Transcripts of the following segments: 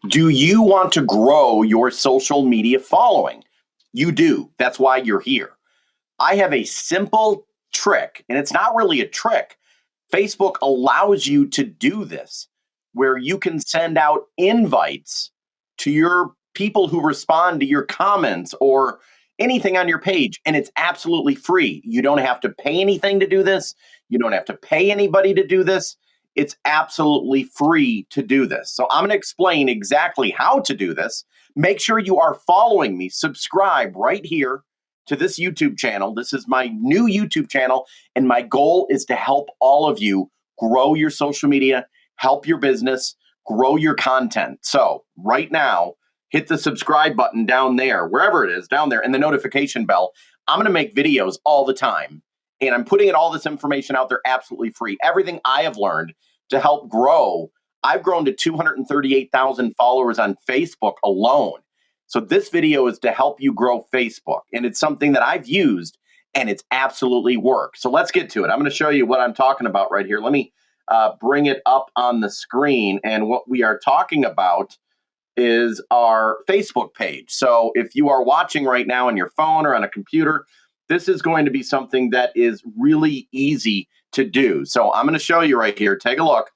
Do you want to grow your social media following? You do. That's why you're here. I have a simple trick, and it's not really a trick. Facebook allows you to do this where you can send out invites to your people who respond to your comments or anything on your page, and it's absolutely free. You don't have to pay anything to do this. You don't have to pay anybody to do this. It's absolutely free to do this. So I'm going to explain exactly how to do this. Make sure you are following me. Subscribe right here to this YouTube channel. This is my new YouTube channel, and my goal is to help all of you grow your social media, help your business, grow your content. So right now, hit the subscribe button down there, wherever it is, down there, and the notification bell. I'm going to make videos all the time, and I'm putting all this information out there absolutely free. Everything I have learned to help grow. I've grown to 238,000 followers on Facebook alone. So this video is to help you grow Facebook, and it's something that I've used, and it's absolutely worked. So let's get to it. I'm going to show you what I'm talking about right here. Let me bring it up on the screen, and what we are talking about is our Facebook page. So if you are watching right now on your phone or on a computer, this is going to be something that is really easy to do. So I'm going to show you right here. Take a look.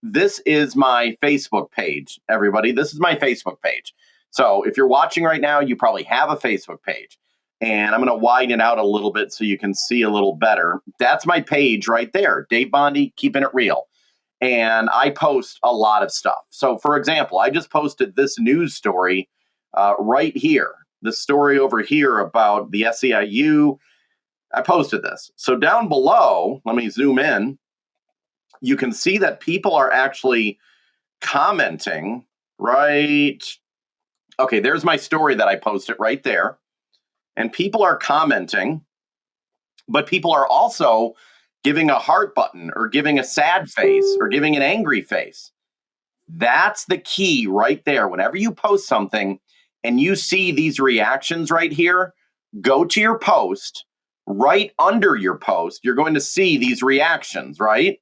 This is my Facebook page, everybody. This is my Facebook page. So if you're watching right now, you probably have a Facebook page. And I'm going to widen it out a little bit so you can see a little better. That's my page right there. Dave Bondi, keeping it real. And I post a lot of stuff. So for example, I just posted this news story right here. The story over here about the SEIU. I posted this. So down below, let me zoom in. You can see that people are actually commenting, right? Okay, there's my story that I posted right there. And people are commenting, but people are also giving a heart button or giving a sad face or giving an angry face. That's the key right there. Whenever you post something and you see these reactions right here, go to your post. Right under your post, you're going to see these reactions, right?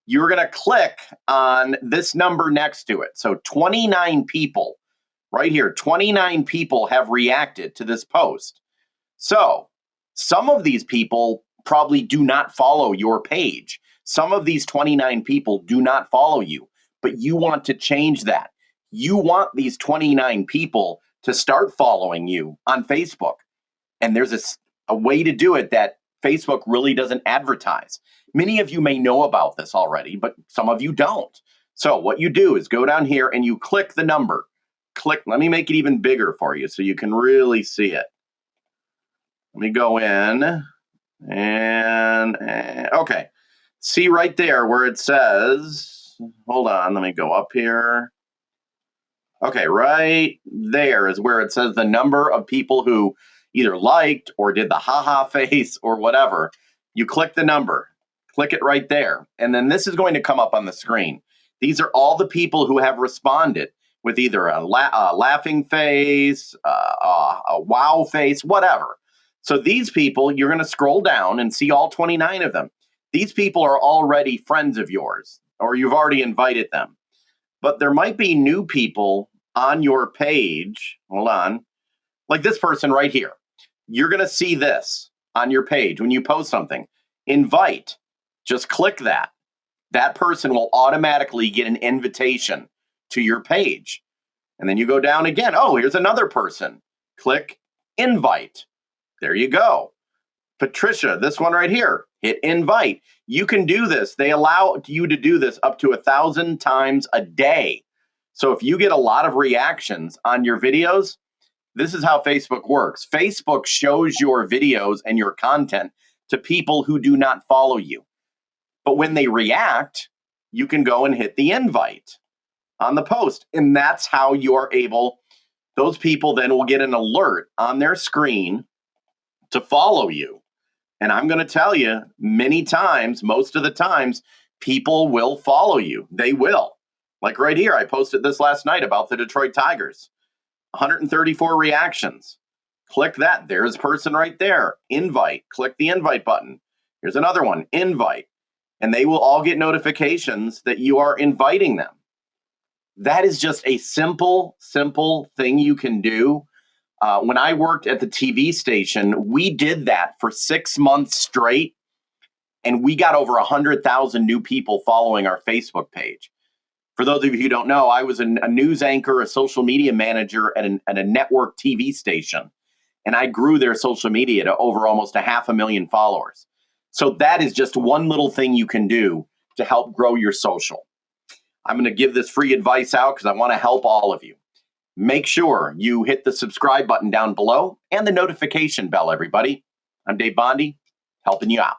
You're going to click on this number next to it. So 29 people right here, 29 people have reacted to this post. So some of these people probably do not follow your page. Some of these 29 people do not follow you, but you want to change that. You want these 29 people to start following you on Facebook. And there's a way to do it that Facebook really doesn't advertise. Many of you may know about this already, but some of you don't. So what you do is go down here and you click the number. Click, let me make it even bigger for you so you can really see it. Let me go in and okay. See right there where it says, hold on, let me go up here. Okay, right there is where it says the number of people who either liked or did the haha face or whatever. You click the number, click it right there. And then this is going to come up on the screen. These are all the people who have responded with either a laughing face, a wow face, whatever. So these people, you're going to scroll down and see all 29 of them. These people are already friends of yours, or you've already invited them. But there might be new people on your page. Hold on. Like this person right here. You're going to see this on your page when you post something. Invite. Just click that. That person will automatically get an invitation to your page. And then you go down again. Oh, here's another person. Click invite. There you go. Patricia, this one right here, hit invite. You can do this. They allow you to do this up to 1,000 times a day. So if you get a lot of reactions on your videos, this is how Facebook works. Facebook shows your videos and your content to people who do not follow you. But when they react, you can go and hit the invite on the post. And that's how you're able, those people then will get an alert on their screen to follow you. And I'm going to tell you, many times, most of the times, people will follow you. They will. Like right here, I posted this last night about the Detroit Tigers. 134 reactions. Click that. There's a person right there. Invite. Click the invite button. Here's another one. Invite. And they will all get notifications that you are inviting them. That is just a simple thing you can do. When I worked at the TV station, we did that for 6 months straight, and we got over 100,000 new people following our Facebook page. For those of you who don't know, I was a news anchor, a social media manager at a network TV station, and I grew their social media to over almost 500,000 followers. So that is just one little thing you can do to help grow your social. I'm going to give this free advice out because I want to help all of you. Make sure you hit the subscribe button down below and the notification bell, everybody. I'm Dave Bondi, helping you out.